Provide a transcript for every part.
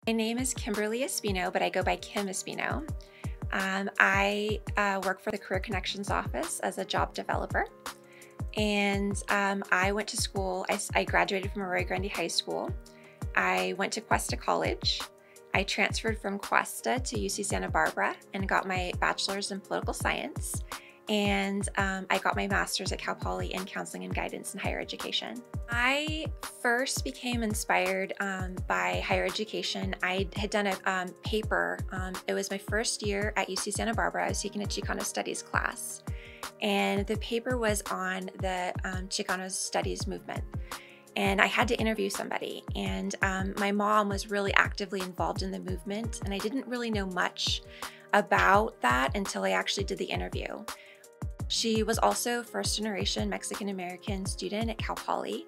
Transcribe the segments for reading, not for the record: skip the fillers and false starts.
My name is Kimberly Espino, but I go by Kim Espino. I work for the Career Connections office as a job developer. And I went to school. I graduated from Arroyo Grande High School. I went to Cuesta College. I transferred from Cuesta to UC Santa Barbara and got my bachelor's in political science. And I got my master's at Cal Poly in counseling and guidance in higher education. I first became inspired by higher education. I had done a paper. It was my first year at UC Santa Barbara. I was taking a Chicano studies class. And the paper was on the Chicano studies movement. And I had to interview somebody. And my mom was really actively involved in the movement. And I didn't really know much about that until I actually did the interview. She was also first generation Mexican-American student at Cal Poly.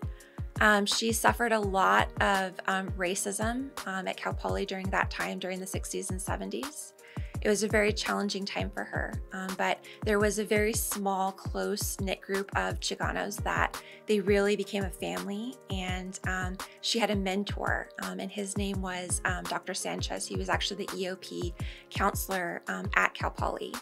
She suffered a lot of racism at Cal Poly during that time, during the 60s and 70s. It was a very challenging time for her, but there was a very small, close-knit group of Chicanos that they really became a family, and she had a mentor, and his name was Dr. Sanchez. He was actually the EOP counselor at Cal Poly.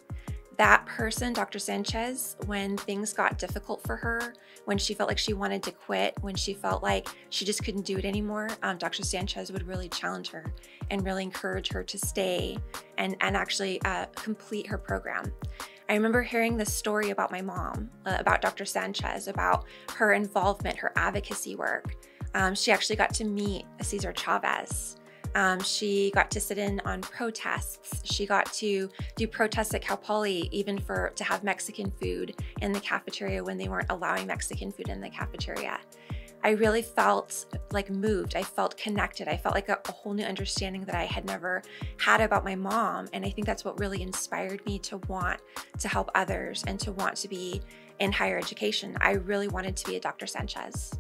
That person, Dr. Sanchez, when things got difficult for her, when she felt like she wanted to quit, when she felt like she just couldn't do it anymore, Dr. Sanchez would really challenge her and really encourage her to stay and actually complete her program. I remember hearing this story about my mom, about Dr. Sanchez, about her involvement, her advocacy work. She actually got to meet Cesar Chavez. She got to sit in on protests. She got to do protests at Cal Poly, even to have Mexican food in the cafeteria when they weren't allowing Mexican food in the cafeteria. I really felt like moved. I felt connected. I felt like a whole new understanding that I had never had about my mom. And I think that's what really inspired me to want to help others and to want to be in higher education. I really wanted to be a Dr. Sanchez.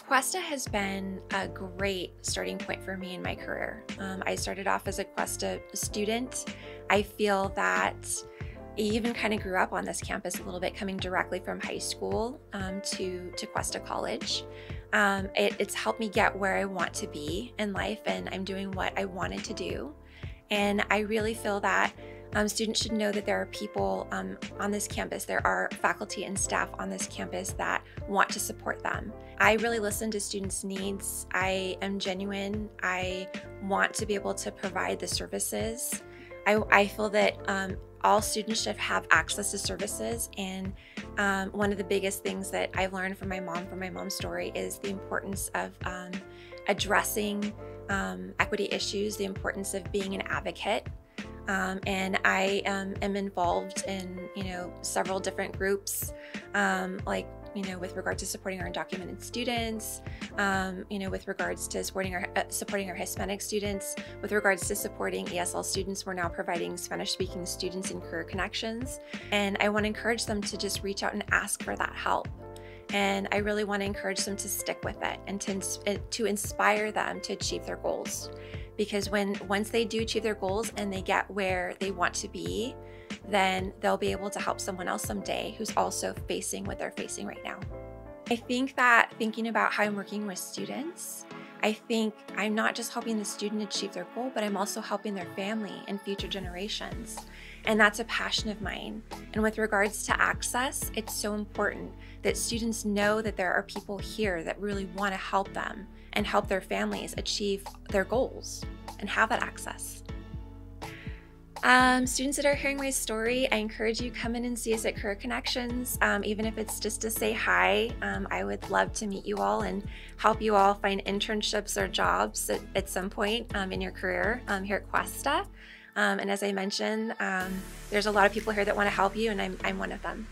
Cuesta has been a great starting point for me in my career. I started off as a Cuesta student. I feel that I even kind of grew up on this campus a little bit, coming directly from high school to Cuesta College. It's helped me get where I want to be in life, and I'm doing what I wanted to do. And I really feel that students should know that there are people on this campus, there are faculty and staff on this campus that want to support them. I really listen to students' needs. I am genuine. I want to be able to provide the services. I feel that all students should have access to services, and one of the biggest things that I've learned from my mom's story is the importance of addressing equity issues, the importance of being an advocate. And I am involved in, several different groups, with regard to supporting our undocumented students, with regards to supporting our Hispanic students, with regards to supporting ESL students. We're now providing Spanish-speaking students in Career Connections, and I want to encourage them to just reach out and ask for that help. And I really want to encourage them to stick with it and to inspire them to achieve their goals. Because once they do achieve their goals and they get where they want to be, then they'll be able to help someone else someday who's also facing what they're facing right now. I think that thinking about how I'm working with students, I think I'm not just helping the student achieve their goal, but I'm also helping their family and future generations. And that's a passion of mine. And with regards to access, it's so important that students know that there are people here that really want to help them and help their families achieve their goals and have that access. Students that are hearing my story, I encourage you to come in and see us at Career Connections. Even if it's just to say hi, I would love to meet you all and help you all find internships or jobs at some point in your career here at Cuesta. And as I mentioned, there's a lot of people here that want to help you, and I'm one of them.